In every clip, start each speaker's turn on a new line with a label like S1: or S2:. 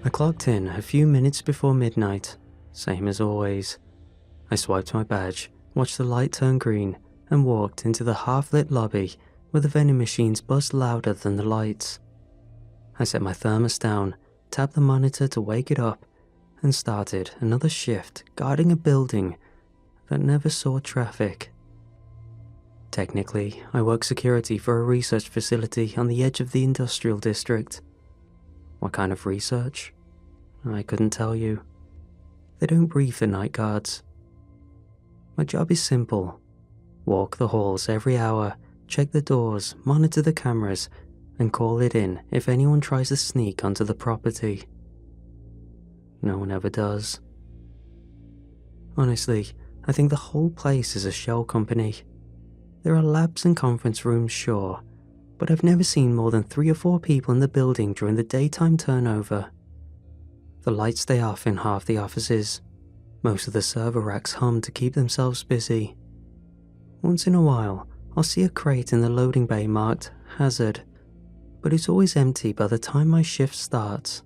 S1: I clocked in a few minutes before midnight, same as always. I swiped my badge, watched the light turn green, and walked into the half-lit lobby where the vending machines buzzed louder than the lights. I set my thermos down, tapped the monitor to wake it up, and started another shift guarding a building that never saw traffic. Technically, I work security for a research facility on the edge of the industrial district. What kind of research? I couldn't tell you. They don't brief the night guards. My job is simple. Walk the halls every hour, check the doors, monitor the cameras, and call it in if anyone tries to sneak onto the property. No one ever does. Honestly, I think the whole place is a shell company. There are labs and conference rooms, sure, but I've never seen more than 3 or 4 people in the building during the daytime turnover. The lights stay off in half the offices. Most of the server racks hum to keep themselves busy. Once in a while, I'll see a crate in the loading bay marked Hazard, but it's always empty by the time my shift starts.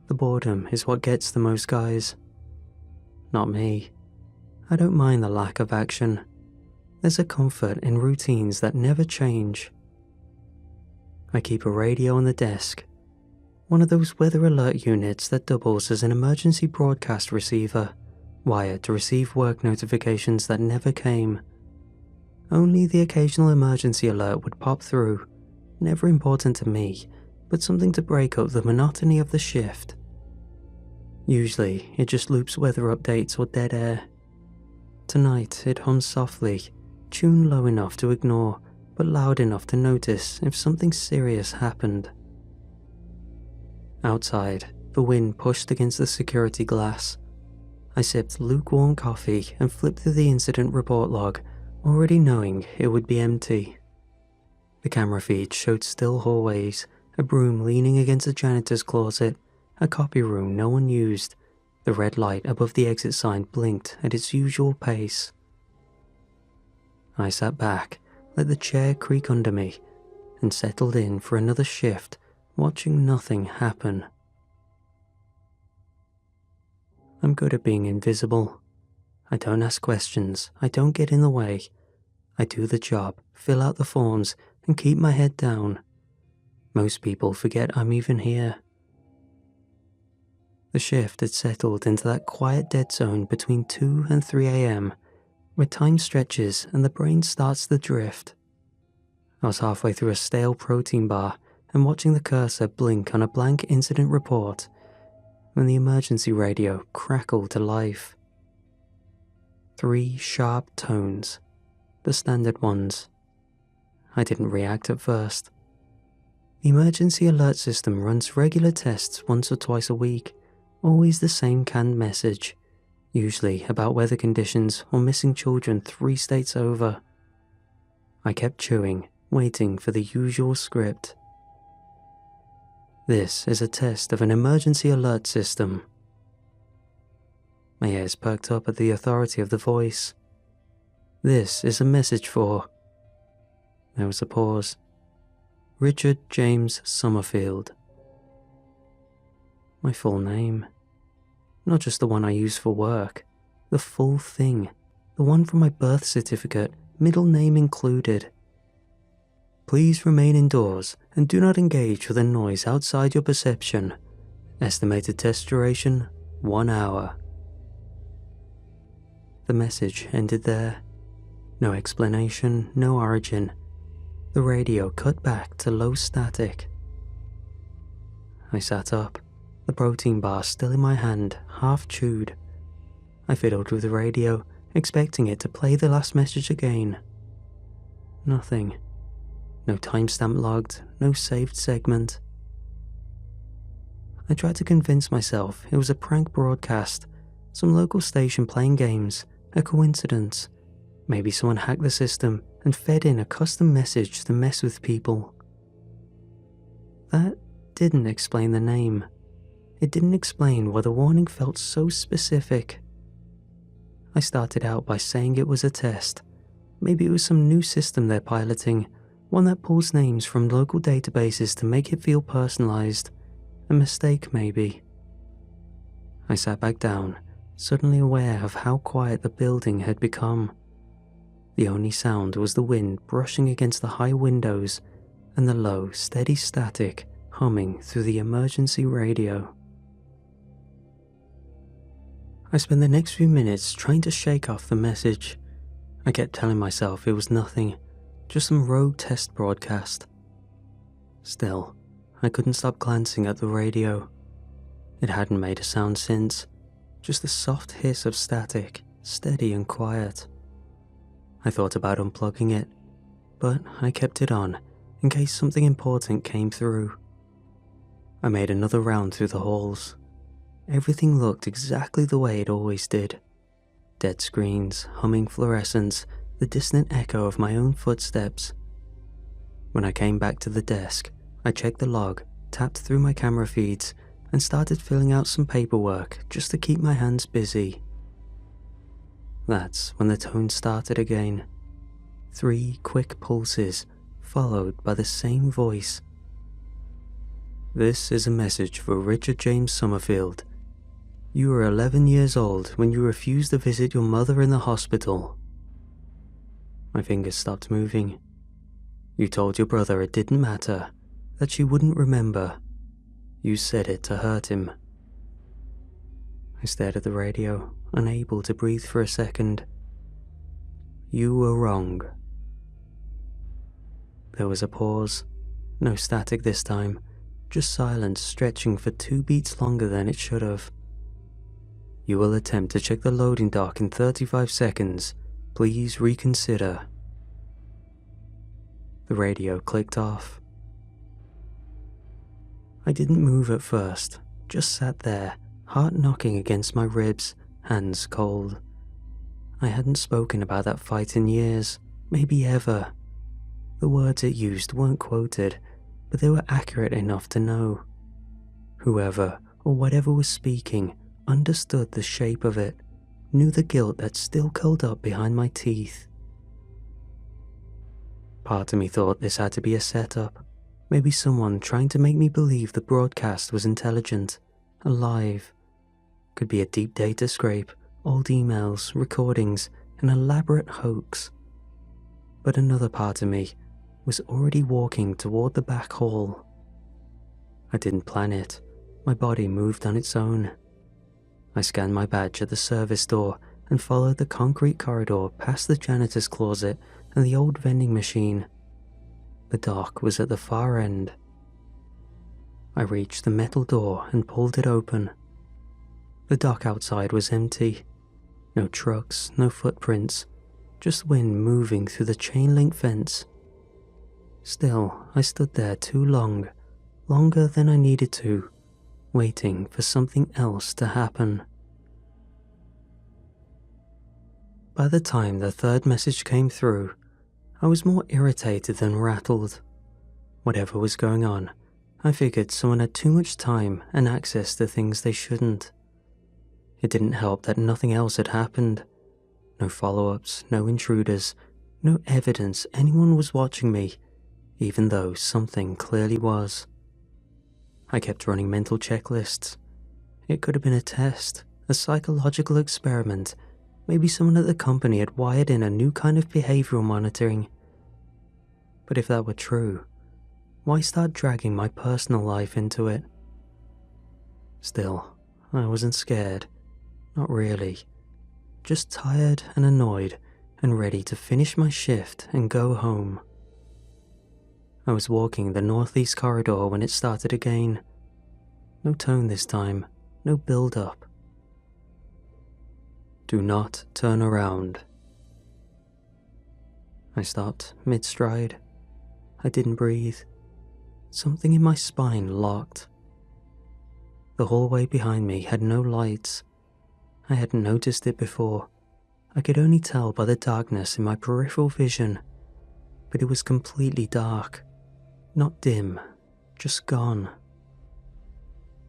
S1: The boredom is what gets the most guys. Not me. I don't mind the lack of action. There's a comfort in routines that never change. I keep a radio on the desk, one of those weather alert units that doubles as an emergency broadcast receiver, wired to receive work notifications that never came. Only the occasional emergency alert would pop through, never important to me, but something to break up the monotony of the shift. Usually, it just loops weather updates or dead air. Tonight, it hums softly, tuned low enough to ignore, but loud enough to notice if something serious happened. Outside, the wind pushed against the security glass. I sipped lukewarm coffee and flipped through the incident report log, already knowing it would be empty. The camera feed showed still hallways, a broom leaning against a janitor's closet, a copy room no one used. The red light above the exit sign blinked at its usual pace. I sat back, let the chair creak under me, and settled in for another shift, watching nothing happen. I'm good at being invisible. I don't ask questions, I don't get in the way. I do the job, fill out the forms, and keep my head down. Most people forget I'm even here. The shift had settled into that quiet dead zone between 2 and 3 a.m, where time stretches and the brain starts to drift. I was halfway through a stale protein bar and watching the cursor blink on a blank incident report when the emergency radio crackled to life. 3 sharp tones, the standard ones. I didn't react at first. The emergency alert system runs regular tests once or twice a week, always the same canned message, usually about weather conditions or missing children 3 states over. I kept chewing, waiting for the usual script. This is a test of an emergency alert system. My ears perked up at the authority of the voice. This is a message for... There was a pause. Richard James Summerfield. My full name. Not just the one I use for work. The full thing. The one from my birth certificate, middle name included. Please remain indoors and do not engage with a noise outside your perception. Estimated test duration, 1 hour. The message ended there. No explanation, no origin. The radio cut back to low static. I sat up, the protein bar still in my hand, half chewed. I fiddled with the radio, expecting it to play the last message again. Nothing. No timestamp logged, no saved segment. I tried to convince myself it was a prank broadcast, some local station playing games, a coincidence. Maybe someone hacked the system and fed in a custom message to mess with people. That didn't explain the name. It didn't explain why the warning felt so specific. I started out by saying it was a test. Maybe it was some new system they're piloting, one that pulls names from local databases to make it feel personalized, A mistake, maybe. I sat back down, suddenly aware of how quiet the building had become. The only sound was the wind brushing against the high windows and the low, steady static humming through the emergency radio. I spent the next few minutes trying to shake off the message. I kept telling myself it was nothing, just some rogue test broadcast. Still, I couldn't stop glancing at the radio. It hadn't made a sound since, just a soft hiss of static, steady and quiet. I thought about unplugging it, but I kept it on in case something important came through. I made another round through the halls. Everything looked exactly the way it always did. Dead screens, humming fluorescents, the distant echo of my own footsteps. When I came back to the desk, I checked the log, tapped through my camera feeds, and started filling out some paperwork just to keep my hands busy. That's when the tone started again. 3 quick pulses, followed by the same voice. This is a message for Richard James Summerfield. You were 11 years old when you refused to visit your mother in the hospital. My fingers stopped moving. You told your brother it didn't matter, that she wouldn't remember. You said it to hurt him. I stared at the radio, unable to breathe for a second. You were wrong. There was a pause. No static this time, just silence stretching for 2 beats longer than it should have. You will attempt to check the loading dock in 35 seconds. Please reconsider. The radio clicked off. I didn't move at first, just sat there, heart knocking against my ribs, hands cold. I hadn't spoken about that fight in years, maybe ever. The words it used weren't quoted, but they were accurate enough to know. Whoever or whatever was speaking understood the shape of it, knew the guilt that still curled up behind my teeth. Part of me thought this had to be a setup, maybe someone trying to make me believe the broadcast was intelligent, alive. Could be a deep data scrape, old emails, recordings, an elaborate hoax. But another part of me was already walking toward the back hall. I didn't plan it. My body moved on its own. I scanned my badge at the service door and followed the concrete corridor past the janitor's closet and the old vending machine. The dock was at the far end. I reached the metal door and pulled it open. The dock outside was empty. No trucks, no footprints, just wind moving through the chain-link fence. Still, I stood there too long, longer than I needed to, waiting for something else to happen. By the time the third message came through, I was more irritated than rattled. Whatever was going on, I figured someone had too much time and access to things they shouldn't. It didn't help that nothing else had happened. No follow-ups, no intruders, no evidence anyone was watching me, even though something clearly was. I kept running mental checklists. It could have been a test, a psychological experiment. Maybe someone at the company had wired in a new kind of behavioral monitoring. But if that were true, why start dragging my personal life into it? Still, I wasn't scared. Not really. Just tired and annoyed and ready to finish my shift and go home. I was walking the northeast corridor when it started again. No tone this time, no build-up. Do not turn around. I stopped mid-stride. I didn't breathe. Something in my spine locked. The hallway behind me had no lights. I hadn't noticed it before. I could only tell by the darkness in my peripheral vision, but it was completely dark. Not dim, just gone.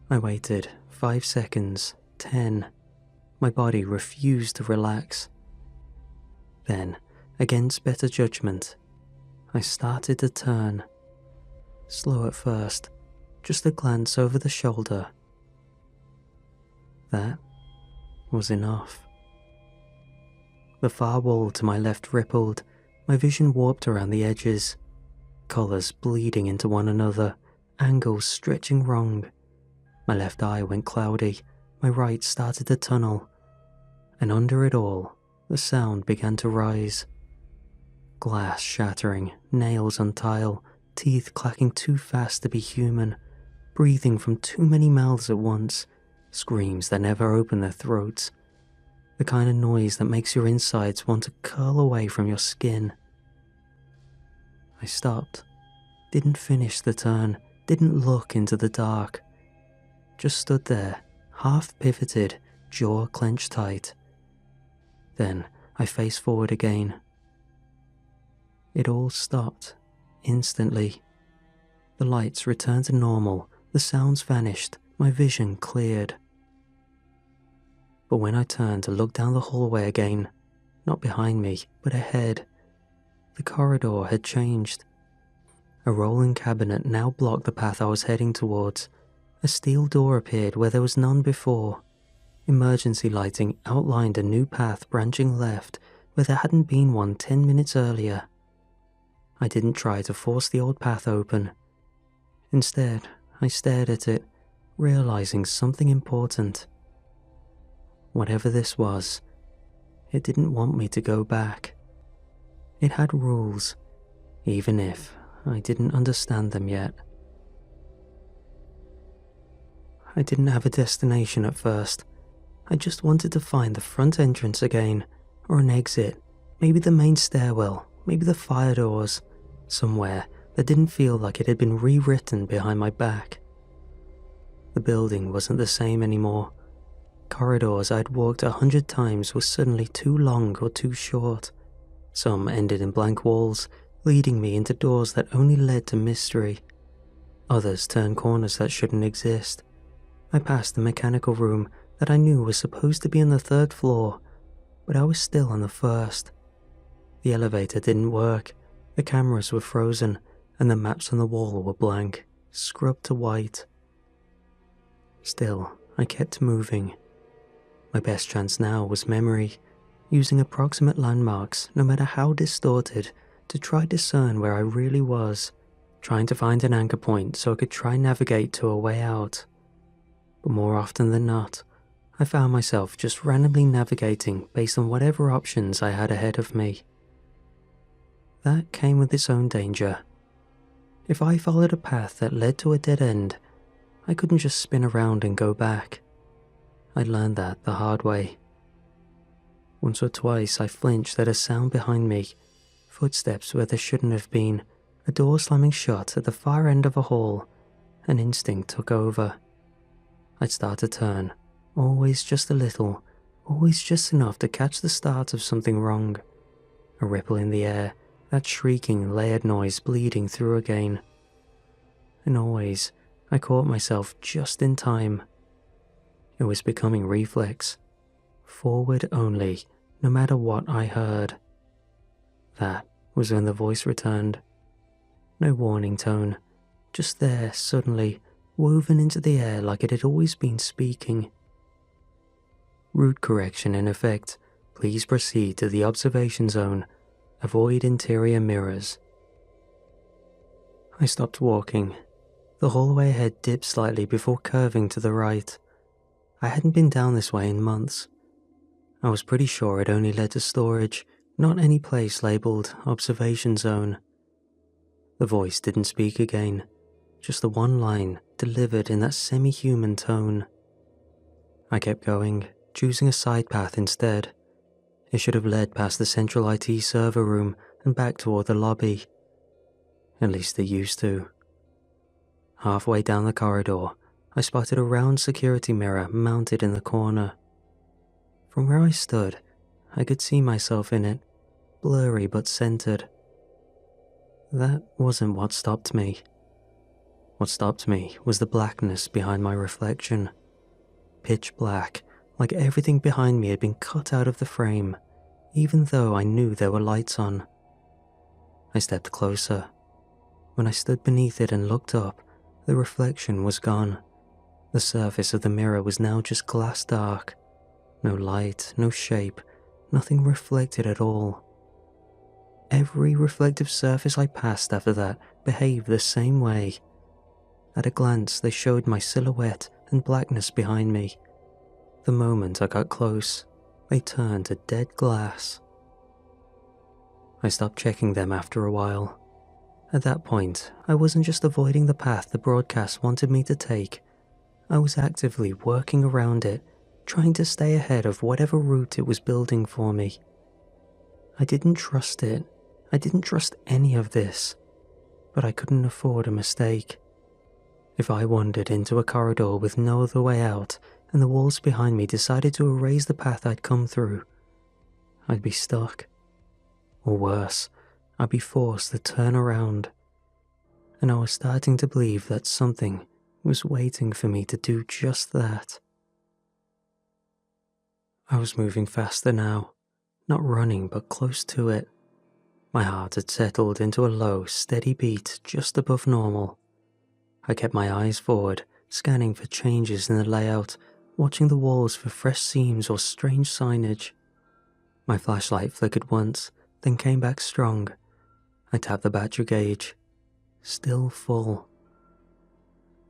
S1: I waited 5 seconds, 10. My body refused to relax. Then, against better judgment, I started to turn. Slow at first, just a glance over the shoulder. That was enough. The far wall to my left rippled, my vision warped around the edges, colours bleeding into one another, angles stretching wrong. My left eye went cloudy, my right started to tunnel, and under it all, the sound began to rise. Glass shattering, nails on tile, teeth clacking too fast to be human, breathing from too many mouths at once, screams that never open their throats, the kind of noise that makes your insides want to curl away from your skin. I stopped, didn't finish the turn, didn't look into the dark, just stood there, half pivoted, jaw clenched tight. Then I faced forward again. It all stopped, instantly. The lights returned to normal, the sounds vanished, my vision cleared. But when I turned to look down the hallway again, not behind me, but ahead, the corridor had changed. A rolling cabinet now blocked the path I was heading towards. A steel door appeared where there was none before. Emergency lighting outlined a new path branching left where there hadn't been one 10 minutes earlier. I didn't try to force the old path open. Instead, I stared at it, realizing something important. Whatever this was, it didn't want me to go back. It had rules, even if I didn't understand them yet. I didn't have a destination at first. I just wanted to find the front entrance again, or an exit, maybe the main stairwell, maybe the fire doors, somewhere that didn't feel like it had been rewritten behind my back. The building wasn't the same anymore. Corridors I'd walked 100 times were suddenly too long or too short. Some ended in blank walls, leading me into doors that only led to mystery. Others turned corners that shouldn't exist. I passed the mechanical room that I knew was supposed to be on the 3rd floor, but I was still on the 1st. The elevator didn't work, the cameras were frozen, and the maps on the wall were blank, scrubbed to white. Still, I kept moving. My best chance now was memory, using approximate landmarks, no matter how distorted, to try discern where I really was, trying to find an anchor point so I could try navigate to a way out. But more often than not, I found myself just randomly navigating based on whatever options I had ahead of me. That came with its own danger. If I followed a path that led to a dead end, I couldn't just spin around and go back. I learned that the hard way. Once or twice I flinched at a sound behind me, footsteps where there shouldn't have been, a door slamming shut at the far end of a hall. An instinct took over. I'd start to turn, always just a little, always just enough to catch the start of something wrong. A ripple in the air, that shrieking, layered noise bleeding through again. And always, I caught myself just in time. It was becoming reflex. Forward only, no matter what I heard. That was when the voice returned. No warning tone, just there suddenly, woven into the air like it had always been speaking. Route correction in effect. Please proceed to the observation zone. Avoid interior mirrors. I stopped walking. The hallway ahead dipped slightly before curving to the right. I hadn't been down this way in months. I was pretty sure it only led to storage, not any place labelled observation zone. The voice didn't speak again, just the one line delivered in that semi-human tone. I kept going, choosing a side path instead. It should have led past the central IT server room and back toward the lobby. At least it used to. Halfway down the corridor, I spotted a round security mirror mounted in the corner. From where I stood, I could see myself in it, blurry but centered. That wasn't what stopped me. What stopped me was the blackness behind my reflection. Pitch black, like everything behind me had been cut out of the frame, even though I knew there were lights on. I stepped closer. When I stood beneath it and looked up, The reflection was gone. The surface of the mirror was now just glass dark. No light, no shape, nothing reflected at all. Every reflective surface I passed after that behaved the same way. At a glance, they showed my silhouette and blackness behind me. The moment I got close, they turned to dead glass. I stopped checking them after a while. At that point, I wasn't just avoiding the path the broadcast wanted me to take. I was actively working around it, trying to stay ahead of whatever route it was building for me. I didn't trust it. I didn't trust any of this. But I couldn't afford a mistake. If I wandered into a corridor with no other way out, and the walls behind me decided to erase the path I'd come through, I'd be stuck. Or worse, I'd be forced to turn around. And I was starting to believe that something was waiting for me to do just that. I was moving faster now, not running but close to it. My heart had settled into a low, steady beat just above normal. I kept my eyes forward, scanning for changes in the layout, watching the walls for fresh seams or strange signage. My flashlight flickered once, then came back strong. I tapped the battery gauge. Still full.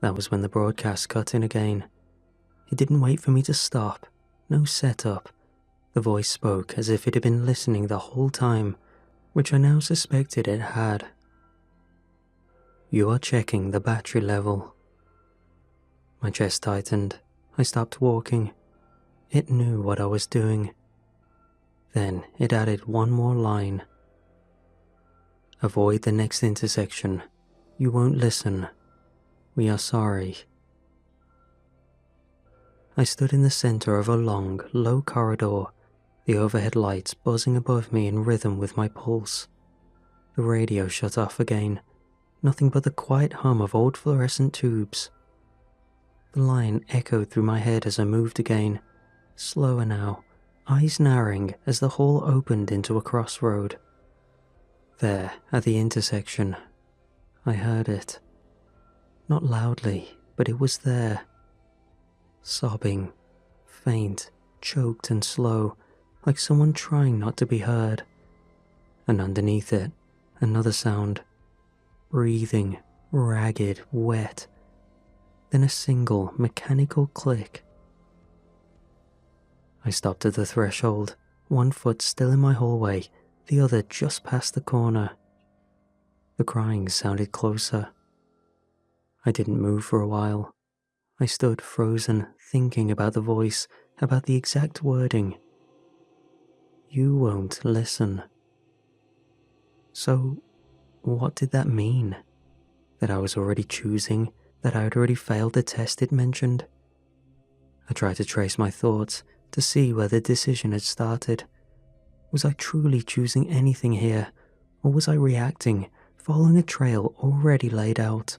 S1: That was when the broadcast cut in again. It didn't wait for me to stop. No setup. The voice spoke as if it had been listening the whole time, which I now suspected it had. You are checking the battery level. My chest tightened. I stopped walking. It knew what I was doing. Then it added one more line. Avoid the next intersection. You won't listen. We are sorry. I stood in the center of a long, low corridor, the overhead lights buzzing above me in rhythm with my pulse. The radio shut off again, nothing but the quiet hum of old fluorescent tubes. The line echoed through my head as I moved again, slower now, eyes narrowing as the hall opened into a crossroad. There, at the intersection, I heard it. Not loudly, but it was there. Sobbing, faint, choked and slow, like someone trying not to be heard. And underneath it, another sound. Breathing, ragged, wet. Then a single, mechanical click. I stopped at the threshold, one foot still in my hallway, the other just past the corner. The crying sounded closer. I didn't move for a while. I stood frozen, thinking about the voice, about the exact wording. You won't listen. So, what did that mean? That I was already choosing? That I had already failed the test it mentioned? I tried to trace my thoughts, to see where the decision had started. Was I truly choosing anything here, or was I reacting, following a trail already laid out?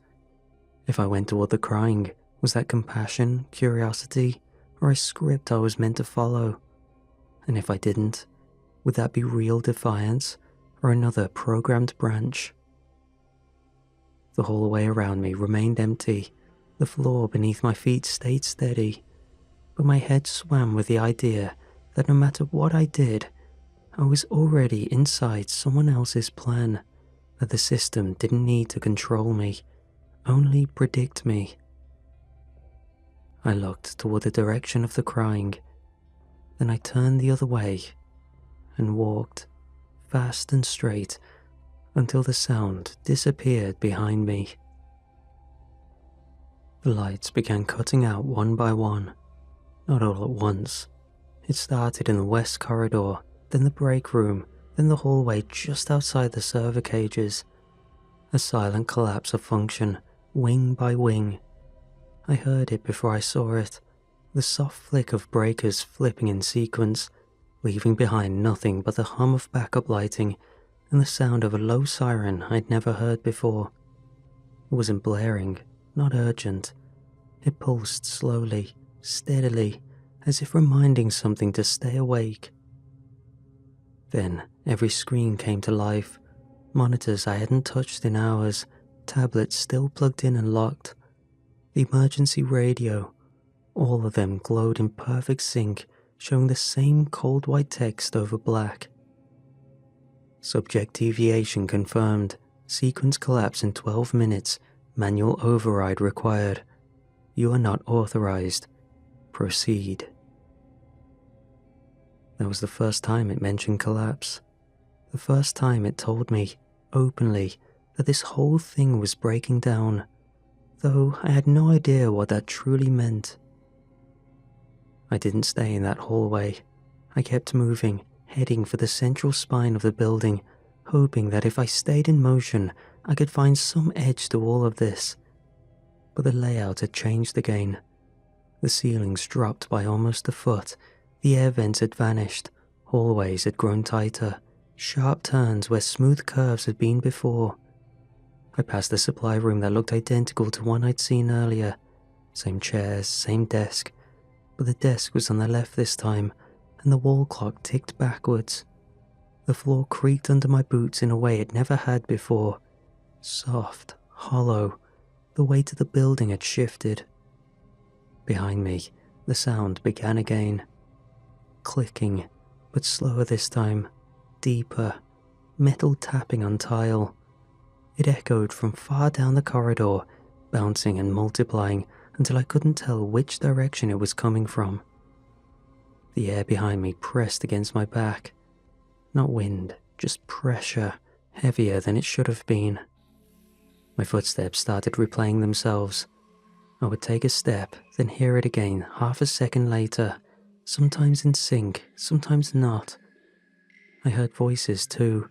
S1: If I went toward the crying, was that compassion, curiosity, or a script I was meant to follow? And if I didn't, would that be real defiance, or another programmed branch? The hallway around me remained empty. The floor beneath my feet stayed steady, but my head swam with the idea that no matter what I did, I was already inside someone else's plan, that the system didn't need to control me, only predict me. I looked toward the direction of the crying, then I turned the other way and walked, fast and straight, until the sound disappeared behind me. The lights began cutting out one by one, not all at once. It started in the west corridor, then the break room, then the hallway just outside the server cages. A silent collapse of function, wing by wing. I heard it before I saw it, the soft flick of breakers flipping in sequence, leaving behind nothing but the hum of backup lighting and the sound of a low siren I'd never heard before. It wasn't blaring, not urgent. It pulsed slowly, steadily, as if reminding something to stay awake. Then every screen came to life, monitors I hadn't touched in hours, tablets still plugged in and locked, the emergency radio, all of them glowed in perfect sync, showing the same cold white text over black. Subject deviation confirmed. Sequence collapse in 12 minutes. Manual override required. You are not authorized. Proceed. That was the first time it mentioned collapse. The first time it told me, openly, that this whole thing was breaking down, though I had no idea what that truly meant. I didn't stay in that hallway. I kept moving, heading for the central spine of the building, hoping that if I stayed in motion, I could find some edge to all of this. But the layout had changed again. The ceilings dropped by almost a foot, the air vents had vanished, hallways had grown tighter, sharp turns where smooth curves had been before. I passed the supply room that looked identical to one I'd seen earlier. Same chairs, same desk, but the desk was on the left this time, and the wall clock ticked backwards. The floor creaked under my boots in a way it never had before. Soft, hollow, the weight of the building had shifted. Behind me, the sound began again. Clicking, but slower this time, deeper, metal tapping on tile. It echoed from far down the corridor, bouncing and multiplying until I couldn't tell which direction it was coming from. The air behind me pressed against my back. Not wind, just pressure, heavier than it should have been. My footsteps started replaying themselves. I would take a step, then hear it again half a second later, sometimes in sync, sometimes not. I heard voices too,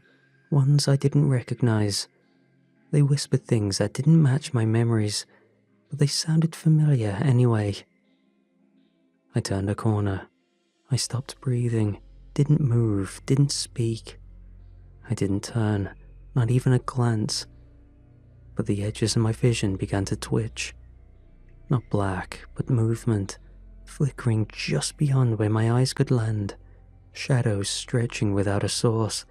S1: ones I didn't recognize. They whispered things that didn't match my memories, but they sounded familiar anyway. I turned a corner. I stopped breathing, didn't move, didn't speak. I didn't turn, not even a glance. But the edges of my vision began to twitch. Not black, but movement, flickering just beyond where my eyes could land. Shadows stretching without a source,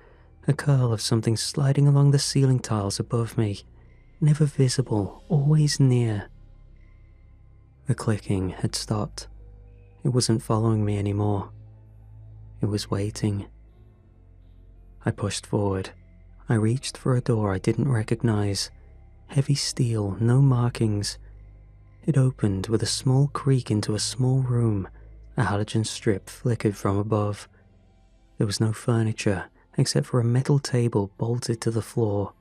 S1: a curl of something sliding along the ceiling tiles above me, never visible, always near. The clicking had stopped. It wasn't following me anymore. It was waiting. I pushed forward. I reached for a door I didn't recognize. Heavy steel, no markings. It opened with a small creak into a small room. A halogen strip flickered from above. There was no furniture, except for a metal table bolted to the floor.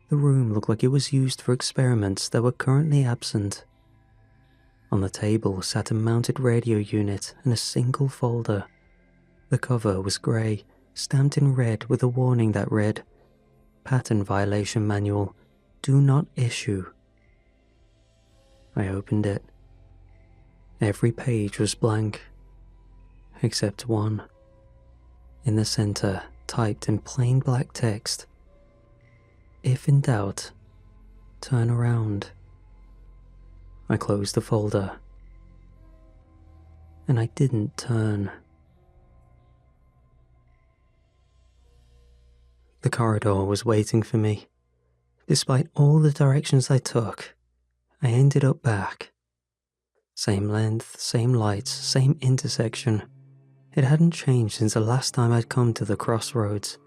S1: The room looked like it was used for experiments that were currently absent. On the table sat a mounted radio unit and a single folder. The cover was grey, stamped in red with a warning that read, "Pattern Violation Manual, Do Not Issue." I opened it. Every page was blank, except one. In the center, typed in plain black text, "If in doubt, turn around." I closed the folder, and I didn't turn. The corridor was waiting for me. Despite all the directions I took, I ended up back. Same length, same lights, same intersection. It hadn't changed since the last time I'd come to the crossroads.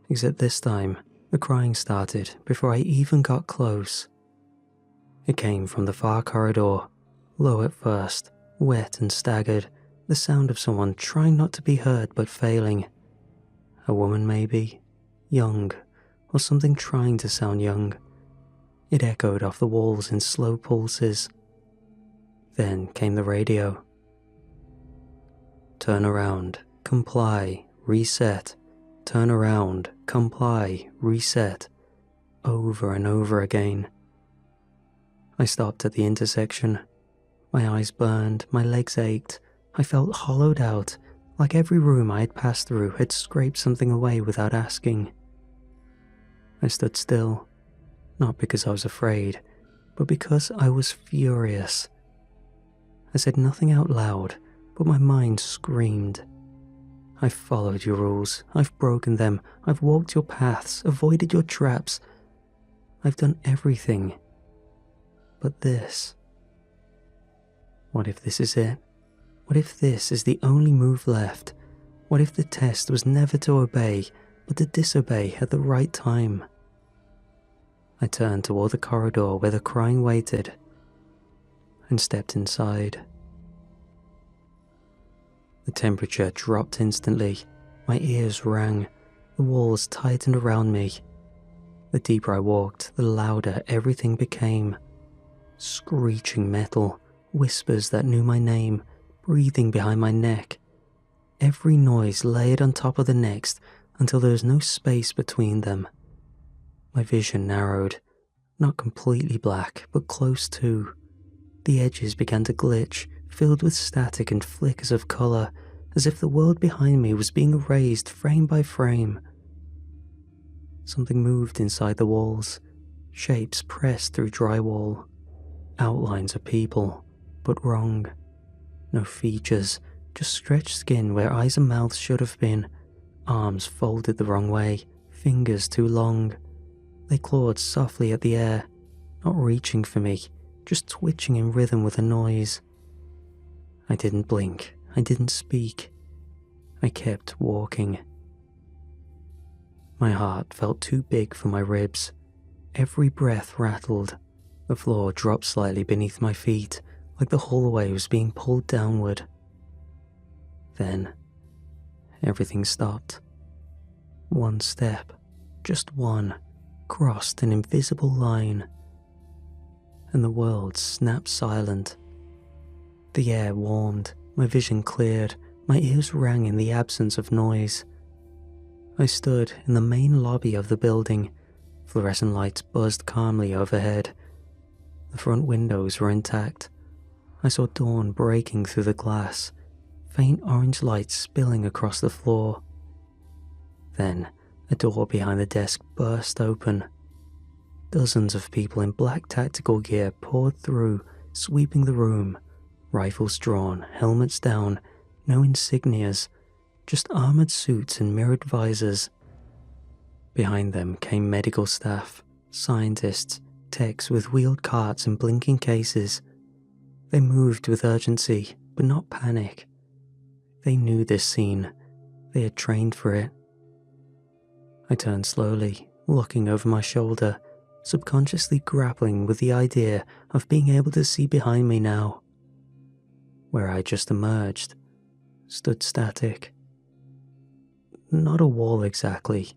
S1: Except this time, the crying started before I even got close. It came from the far corridor, low at first, wet and staggered, the sound of someone trying not to be heard but failing. A woman maybe, young, or something trying to sound young. It echoed off the walls in slow pulses. Then came the radio. Turn around, comply, reset. Turn around, comply, reset. Over and over again. I stopped at the intersection. My eyes burned, my legs ached. I felt hollowed out, like every room I had passed through had scraped something away without asking. I stood still, not because I was afraid, but because I was furious. I said nothing out loud, but my mind screamed. I've followed your rules, I've broken them, I've walked your paths, avoided your traps. I've done everything. but this. What if this is it? What if this is the only move left? What if the test was never to obey, but to disobey at the right time? I turned toward the corridor where the crying waited and stepped inside. The temperature dropped instantly. My ears rang. The walls tightened around me. The deeper I walked, the louder everything became. Screeching metal, whispers that knew my name, breathing behind my neck. Every noise layered on top of the next until there was no space between them. My vision narrowed, not completely black, but close to. The edges began to glitch, filled with static and flickers of colour, as if the world behind me was being erased frame by frame. Something moved inside the walls, shapes pressed through drywall, outlines of people, but wrong. No features, just stretched skin where eyes and mouths should have been, arms folded the wrong way, fingers too long. They clawed softly at the air, not reaching for me, just twitching in rhythm with a noise. I didn't blink, I didn't speak. I kept walking. My heart felt too big for my ribs. Every breath rattled. The floor dropped slightly beneath my feet, like the hallway was being pulled downward. Then, everything stopped. One step, just one, crossed an invisible line, and the world snapped silent. The air warmed, my vision cleared, my ears rang in the absence of noise. I stood in the main lobby of the building. Fluorescent lights buzzed calmly overhead. The front windows were intact. I saw dawn breaking through the glass, faint orange light spilling across the floor. Then, a door behind the desk burst open. Dozens of people in black tactical gear poured through, sweeping the room, rifles drawn, helmets down, no insignias, just armored suits and mirrored visors. Behind them came medical staff, scientists, techs with wheeled carts and blinking cases. They moved with urgency, but not panic. They knew this scene. They had trained for it. I turned slowly, looking over my shoulder, subconsciously grappling with the idea of being able to see behind me now. Where I just emerged stood static. Not a wall exactly,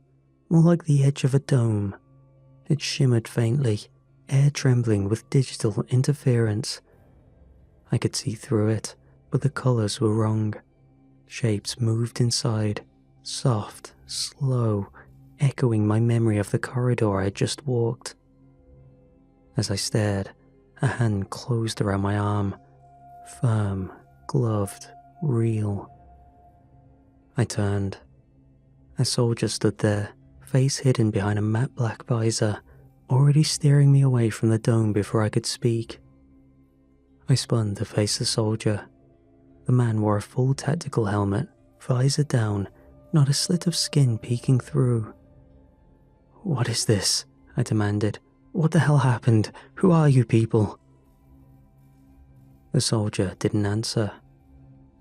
S1: more like the edge of a dome. It shimmered faintly, air trembling with digital interference. I could see through it, but the colours were wrong. Shapes moved inside, soft, slow, echoing my memory of the corridor I had just walked. As I stared, a hand closed around my arm, firm, gloved, real. I turned. A soldier stood there, face hidden behind a matte black visor, already steering me away from the dome before I could speak. I spun to face the soldier. The man wore a full tactical helmet, visor down, not a slit of skin peeking through. "What is this?" I demanded. "What the hell happened? Who are you people?" The soldier didn't answer.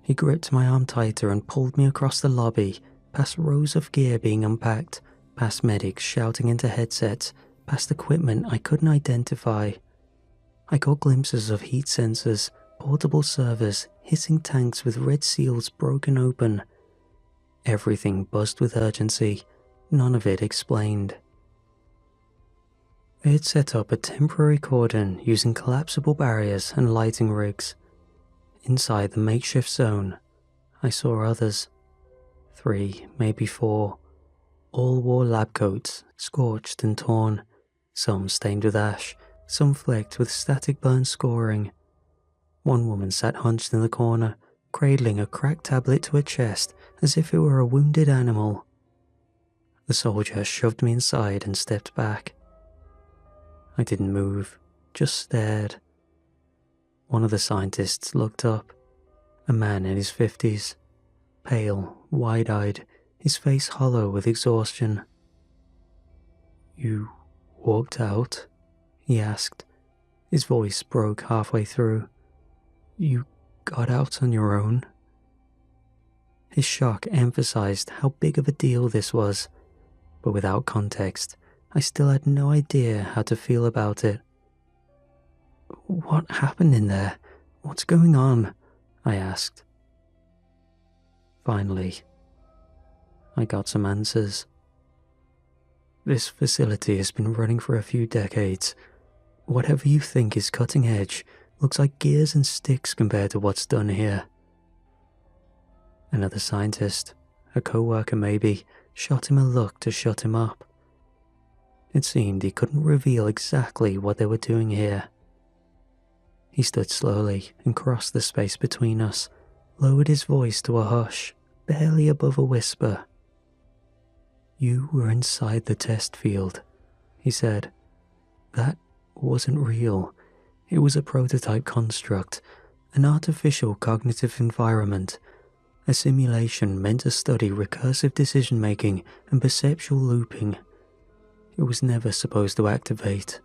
S1: He gripped my arm tighter and pulled me across the lobby, past rows of gear being unpacked, past medics shouting into headsets, past equipment I couldn't identify. I caught glimpses of heat sensors, portable servers, hissing tanks with red seals broken open. Everything buzzed with urgency, none of it explained. They had set up a temporary cordon using collapsible barriers and lighting rigs. Inside the makeshift zone, I saw others. 3, maybe 4. All wore lab coats, scorched and torn, some stained with ash, some flecked with static burn scoring. One woman sat hunched in the corner, cradling a cracked tablet to her chest as if it were a wounded animal. The soldier shoved me inside and stepped back. I didn't move, just stared. One of the scientists looked up, a man in his 50s, pale, wide-eyed, his face hollow with exhaustion. "You walked out?" he asked, His voice broke halfway through. You got out on your own? His shock emphasized how big of a deal this was, but without context, I still had no idea how to feel about it. What happened in there? What's going on? I asked. Finally, I got some answers. This facility has been running for a few decades. Whatever you think is cutting edge looks like gears and sticks compared to what's done here. Another scientist, a co-worker maybe, shot him a look to shut him up. It seemed he couldn't reveal exactly what they were doing here. He stood slowly and crossed the space between us, lowered his voice to a hush, barely above a whisper. You were inside the test field, he said. That wasn't real. It was a prototype construct, an artificial cognitive environment, a simulation meant to study recursive decision-making and perceptual looping. It was never supposed to activate.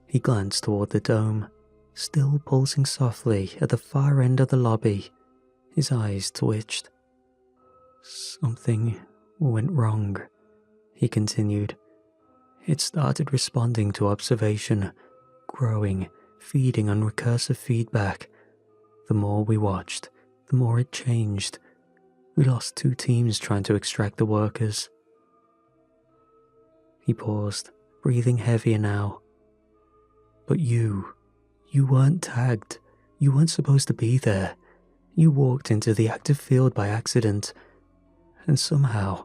S1: He glanced toward the dome, still pulsing softly at the far end of the lobby. His eyes twitched. Something went wrong, he continued. It started responding to observation, growing, feeding on recursive feedback. The more we watched, the more it changed. We lost 2 teams trying to extract the workers. He paused, breathing heavier now. But you weren't tagged. You weren't supposed to be there. You walked into the active field by accident, and somehow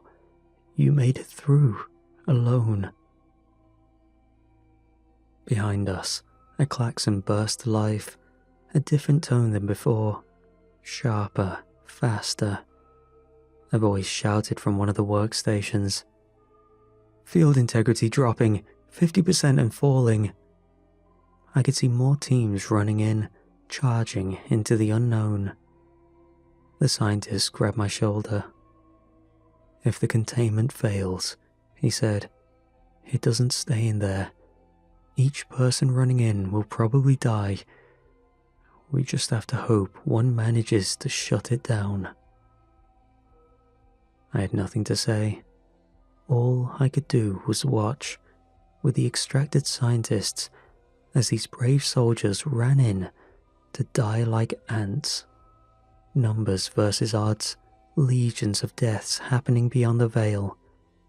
S1: you made it through, alone. Behind us, a klaxon burst to life, a different tone than before, sharper, faster. A voice shouted from one of the workstations. Field integrity dropping, 50% and falling. I could see more teams running in, charging into the unknown. The scientist grabbed my shoulder. If the containment fails, he said, it doesn't stay in there. Each person running in will probably die. We just have to hope one manages to shut it down. I had nothing to say. All I could do was watch, with the extracted scientists, as these brave soldiers ran in to die like ants. Numbers versus odds, legions of deaths happening beyond the veil.